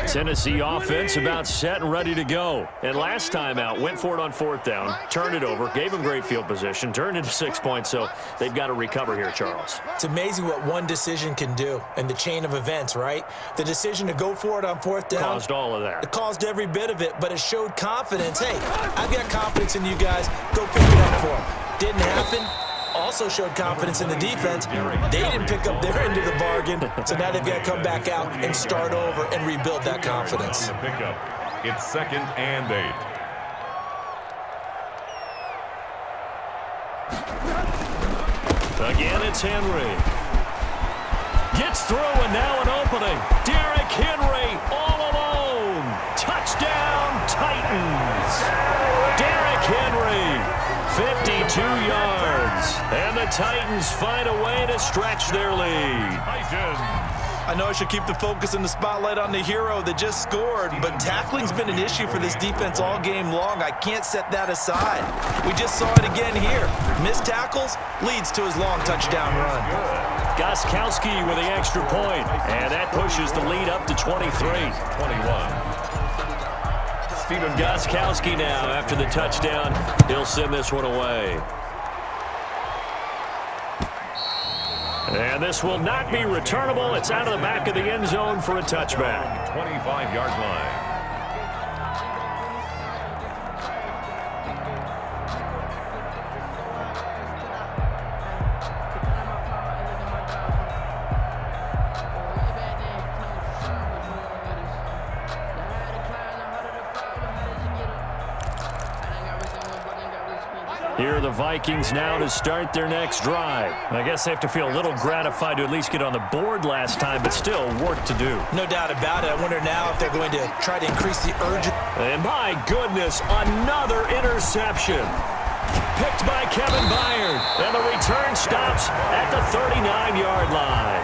Tennessee offense about set and ready to go. And last time out, went for it on 4th down, turned it over, gave them great field position, turned into 6 points, so they've got to recover here, Charles. It's amazing what one decision can do in the chain of events, right? The decision to go for it on 4th down. Caused all of that. It caused every bit of it, but it showed confidence. Hey, I've got confidence in you guys. Go pick it up for them. Didn't happen. Also showed confidence in the defense. They didn't pick up their end of the bargain, so now they've got to come back out and start over and rebuild that confidence. Pickup. It's 2nd and 8. Again, it's Henry. Gets through, and now an opening. Derrick Henry all alone. Touchdown, Titans. Derrick Henry, 52 yards. And the Titans find a way to stretch their lead. I know I should keep the focus and the spotlight on the hero that just scored, but tackling's been an issue for this defense all game long. I can't set that aside. We just saw it again here. Missed tackles leads to his long touchdown run. Gostkowski with the extra point, and that pushes the lead up to 23. 21. Stephen Gostkowski now after the touchdown. He'll send this one away. And this will not be returnable. It's out of the back of the end zone for a touchback. 25-yard line. Here are the Vikings now to start their next drive. I guess they have to feel a little gratified to at least get on the board last time, but still work to do. No doubt about it. I wonder now if they're going to try to increase the urgency. And my goodness, another interception. Picked by Kevin Byard. And the return stops at the 39-yard line.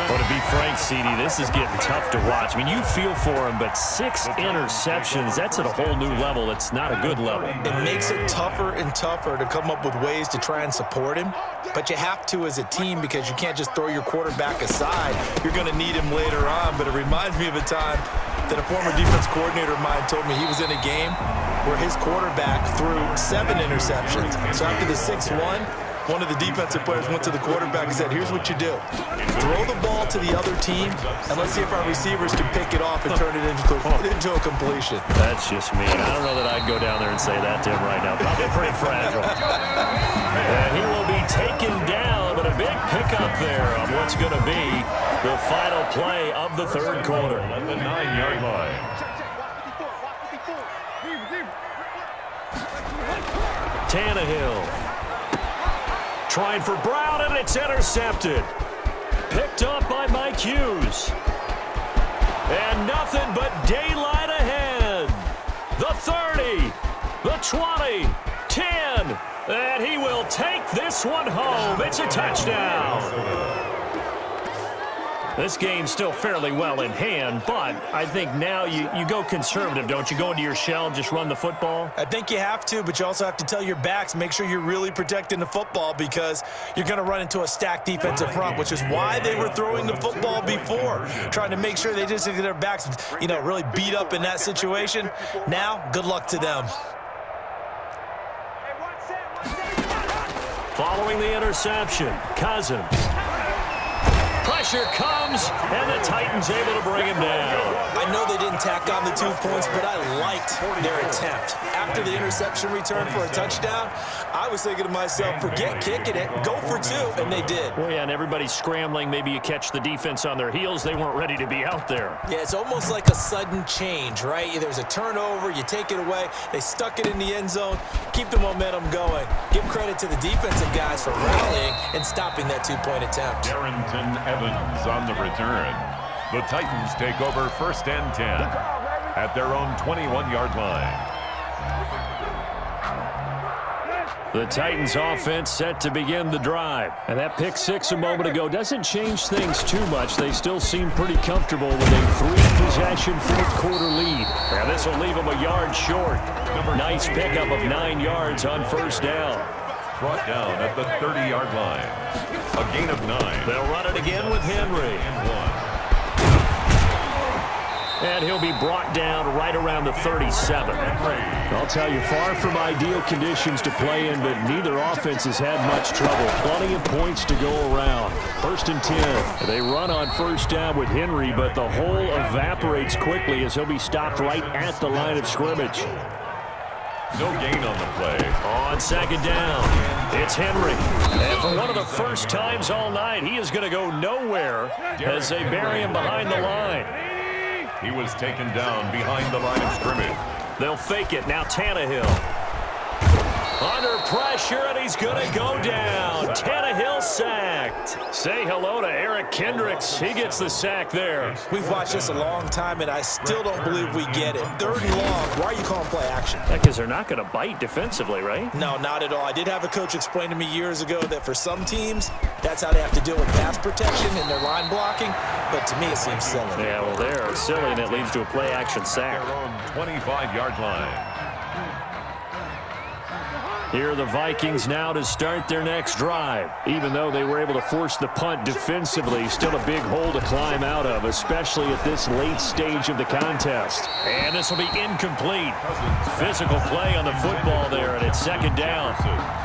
Well, to be frank, CD, this is getting tough to watch. I mean, you feel for him, but 6 interceptions, that's at a whole new level. It's not a good level. It makes it tougher and tougher to come up with ways to try and support him, but you have to as a team because you can't just throw your quarterback aside. You're going to need him later on, but it reminds me of a time that a former defense coordinator of mine told me he was in a game where his quarterback threw 7 interceptions. So after the 6-1, one of the defensive players went to the quarterback and said, here's what you do. Throw the ball to the other team, and let's see if our receivers can pick it off and turn it into a completion. That's just me. I don't know that I'd go down there and say that to him right now. Probably pretty fragile. And he will be taken down, but a big pickup there on what's going to be the final play of the 3rd quarter. At the 9-yard line. Tannehill. Trying for Brown, and it's intercepted. Picked up by Mike Hughes. And nothing but daylight ahead. The 30, the 20, 10, and he will take this one home. It's a touchdown. This game's still fairly well in hand, but I think now you go conservative, don't you? Go into your shell, just run the football? I think you have to, but you also have to tell your backs, make sure you're really protecting the football because you're going to run into a stacked defensive front, which is why they were throwing the football before, trying to make sure they just get their backs, really beat up in that situation. Now, good luck to them. Following the interception, Cousins. Pressure comes, and the Titans able to bring him down. I know they didn't tack on the 2 points, but I liked their attempt. After the interception return for a touchdown, I was thinking to myself, forget kicking it, go for 2, and they did. Well, yeah, and everybody's scrambling. Maybe you catch the defense on their heels. They weren't ready to be out there. Yeah, it's almost like a sudden change, right? There's a turnover, you take it away, they stuck it in the end zone, keep the momentum going. Give credit to the defensive guys for rallying and stopping that 2-point attempt. Darrington Evans on the return. The Titans take over 1st and 10 at their own 21-yard line. The Titans offense set to begin the drive. And that pick 6 a moment ago doesn't change things too much. They still seem pretty comfortable with a 3-possession 4th quarter lead. And this will leave them a yard short. Nice pickup of 9 yards on 1st down. brought down at the 30-yard line. A gain of 9. They'll run it again with Henry. And 1. And he'll be brought down right around the 37. I'll tell you, far from ideal conditions to play in, but neither offense has had much trouble. Plenty of points to go around. 1st and 10. They run on first down with Henry, but the hole evaporates quickly as he'll be stopped right at the line of scrimmage. No gain on the play. On 2nd down, it's Henry. And for one of the first times all night, he is going to go nowhere as they bury him behind the line. He was taken down behind the line of scrimmage. They'll fake it. Now Tannehill. Under pressure, and he's going to go down. Tannehill sacked. Say hello to Eric Kendricks. He gets the sack there. We've watched this a long time, and I still don't believe we get it. 3rd and long. Why are you calling play action? Because they're not going to bite defensively, right? No, not at all. I did have a coach explain to me years ago that for some teams, that's how they have to deal with pass protection and their line blocking. But to me, it seems silly. Yeah, well, they're silly, and it leads to a play action sack. Their own 25-yard line. Here are the Vikings now to start their next drive. Even though they were able to force the punt defensively, still a big hole to climb out of, especially at this late stage of the contest. And this will be incomplete. Physical play on the football there, and it's 2nd down.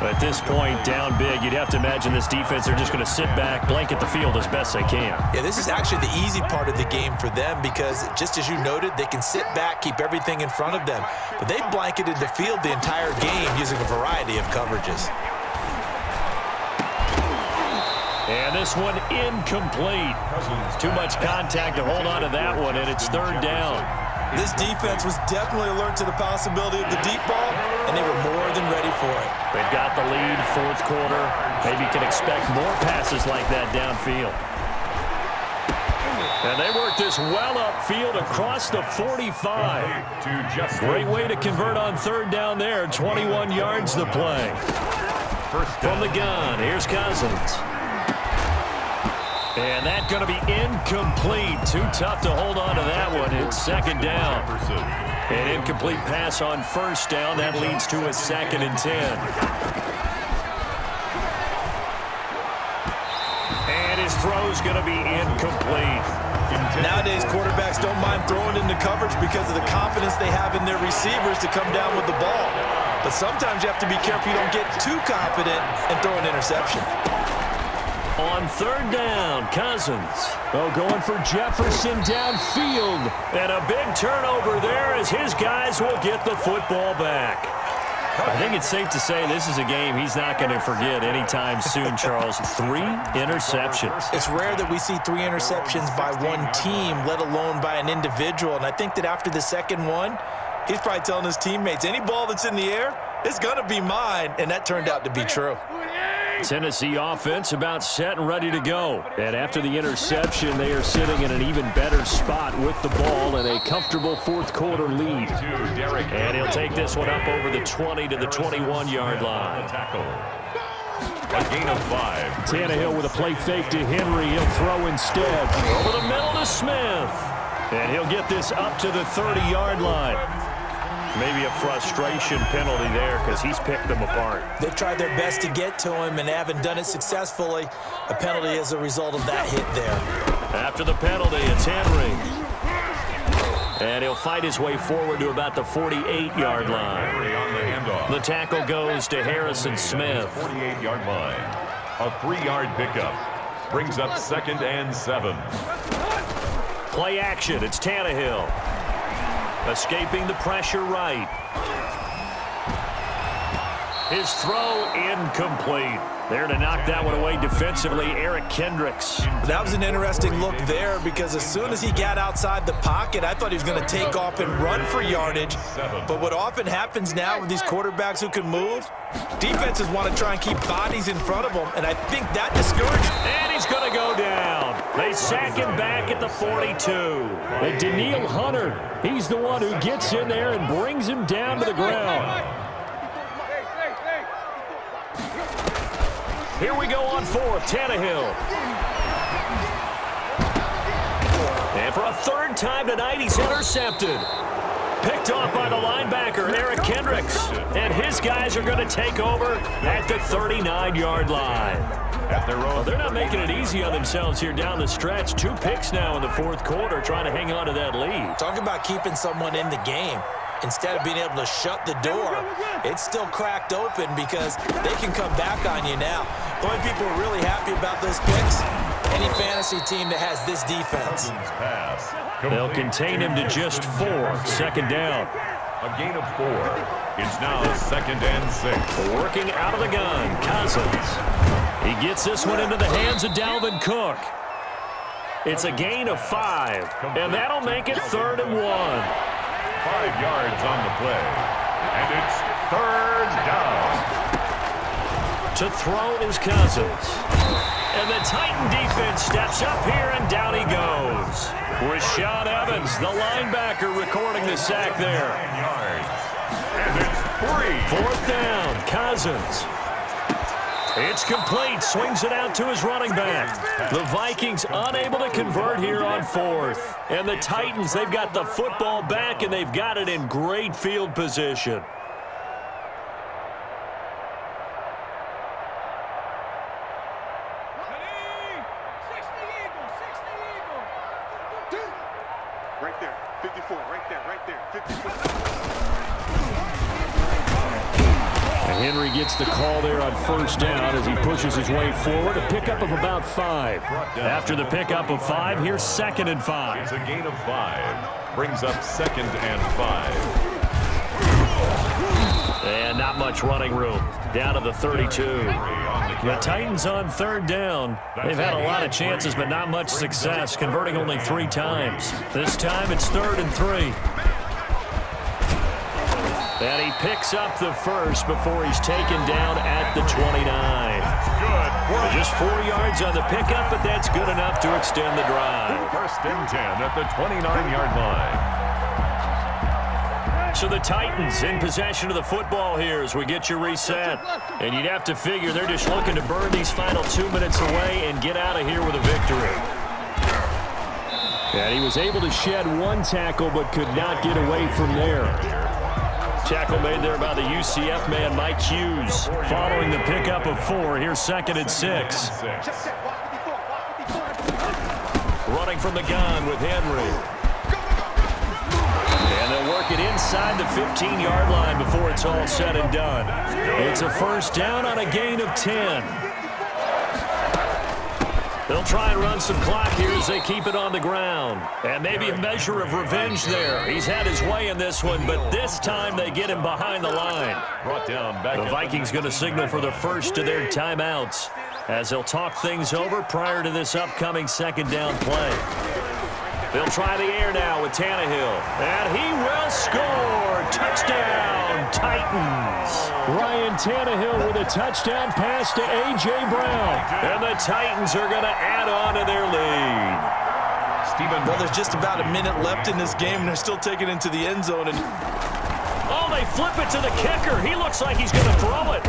But at this point, down big, you'd have to imagine this defense, they're just going to sit back, blanket the field as best they can. Yeah, this is actually the easy part of the game for them because, just as you noted, they can sit back, keep everything in front of them. But they've blanketed the field the entire game using a variety of coverages. And this one incomplete. Too much contact to hold on to that one, and it's 3rd down. This defense was definitely alert to the possibility of the deep ball, and they were more than ready for it. They've got the lead, 4th quarter. Maybe can expect more passes like that downfield. And they work this well upfield across the 45. Great way to convert on 3rd down there. 21 yards to play. From the gun, here's Cousins. And that's going to be incomplete. Too tough to hold on to that one. It's 2nd down. An incomplete pass on 1st down. That leads to a 2nd and 10. And his throw's going to be incomplete. Nowadays, quarterbacks don't mind throwing into coverage because of the confidence they have in their receivers to come down with the ball. But sometimes you have to be careful you don't get too confident and throw an interception. On 3rd down, Cousins. Oh, going for Jefferson downfield. And a big turnover there as his guys will get the football back. I think it's safe to say this is a game he's not going to forget anytime soon, Charles. 3 interceptions. It's rare that we see 3 interceptions by one team, let alone by an individual. And I think that after the 2nd one, he's probably telling his teammates, any ball that's in the air, it's going to be mine. And that turned out to be true. Tennessee offense about set and ready to go. And after the interception, they are sitting in an even better spot with the ball and a comfortable 4th quarter lead. And he'll take this one up over the 20 to the 21-yard line. A gain of 5. Tannehill with a play fake to Henry. He'll throw instead. Over the middle to Smith. And he'll get this up to the 30-yard line. Maybe a frustration penalty there because he's picked them apart. They've tried their best to get to him and haven't done it successfully. A penalty as a result of that hit there. After the penalty, it's Henry. And he'll fight his way forward to about the 48-yard line. The tackle goes to Harrison Smith. 48-yard line. A 3-yard pickup. Brings up 2nd and 7. Play action. It's Tannehill. Escaping the pressure right. His throw incomplete. There to knock that one away defensively, Eric Kendricks. That was an interesting look there because as soon as he got outside the pocket, I thought he was going to take off and run for yardage. But what often happens now with these quarterbacks who can move, defenses want to try and keep bodies in front of them, and I think that discouraged. And he's going to go down. They sack him back at the 42. And Daniil Hunter, he's the one who gets in there and brings him down to the ground. Here we go on 4th, Tannehill. And for a 3rd time tonight, he's intercepted. Picked off by the linebacker, Eric Kendricks. And his guys are going to take over at the 39-yard line. Well, they're not making it easy on themselves here down the stretch. 2 picks now in the fourth quarter, trying to hang on to that lead. Talk about keeping someone in the game. Instead of being able to shut the door, it's still cracked open because they can come back on you now. The only people who are really happy about those picks, any fantasy team that has this defense. They'll contain him to just 4. Second down. A gain of 4. It's now 2nd and 6. Working out of the gun, Cousins. He gets this one into the hands of Dalvin Cook. It's a gain of 5, and that'll make it 3rd and 1. 5 yards on the play. And it's 3rd down. To throw is Cousins. And the Titan defense steps up here, and down he goes. Rashaan Evans, the linebacker, recording the sack there. 9 yards. And it's 3. 4th down, Cousins. It's complete. Swings it out to his running back. The Vikings unable to convert here on 4th. And the Titans, they've got the football back, and they've got it in great field position. Right there, 54, right there, 54. Henry gets the call there on 1st down as he pushes his way forward. A pickup of about 5. After the pickup of 5, here's 2nd and 5. It's a gain of 5. Brings up 2nd and 5. And not much running room. Down to the 32. The Titans on 3rd down. They've had a lot of chances, but not much success, converting only 3 times. This time it's 3rd and 3. And he picks up the first before he's taken down at the 29. Good. Just 4 yards on the pickup, but that's good enough to extend the drive. 1st and 10 at the 29-yard line. So the Titans in possession of the football here as we get you reset. And you'd have to figure they're just looking to burn these final 2 minutes away and get out of here with a victory. And he was able to shed 1 tackle but could not get away from there. Tackle made there by the UCF man, Mike Hughes. Following the pickup of 4, here's 2nd and 6. Running from the gun with Henry. And they'll work it inside the 15-yard line before it's all said and done. It's a 1st down on a gain of 10. They'll try and run some clock here as they keep it on the ground. And maybe a measure of revenge there. He's had his way in this one, but this time they get him behind the line. The Vikings going to signal for the first of their timeouts as they'll talk things over prior to this upcoming 2nd down play. They'll try the air now with Tannehill. And he will score. Touchdown, Titans. Ryan Tannehill with a touchdown pass to A.J. Brown. And the Titans are going to add on to their lead. Well, there's just about a minute left in this game, and they're still taking it into the end zone. And oh, they flip it to the kicker. He looks like he's going to throw it.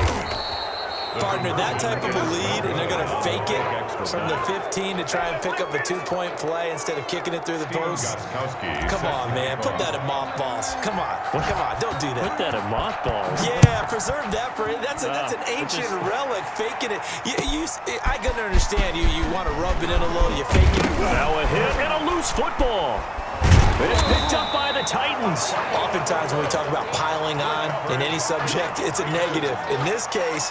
Partner, that type of a lead, and they're going to fake it from the 15 to try and pick up a 2-point play instead of kicking it through the post. Come on, man. Put that in mothballs. Come on. Come on. Don't do that. Put that in mothballs? Yeah, preserve that for it. That's an ancient relic, faking it. I can understand you want to rub it in a little, you fake it. Now a hit and a loose football. It's picked up by the Titans. Oftentimes when we talk about piling on in any subject, it's a negative. In this case,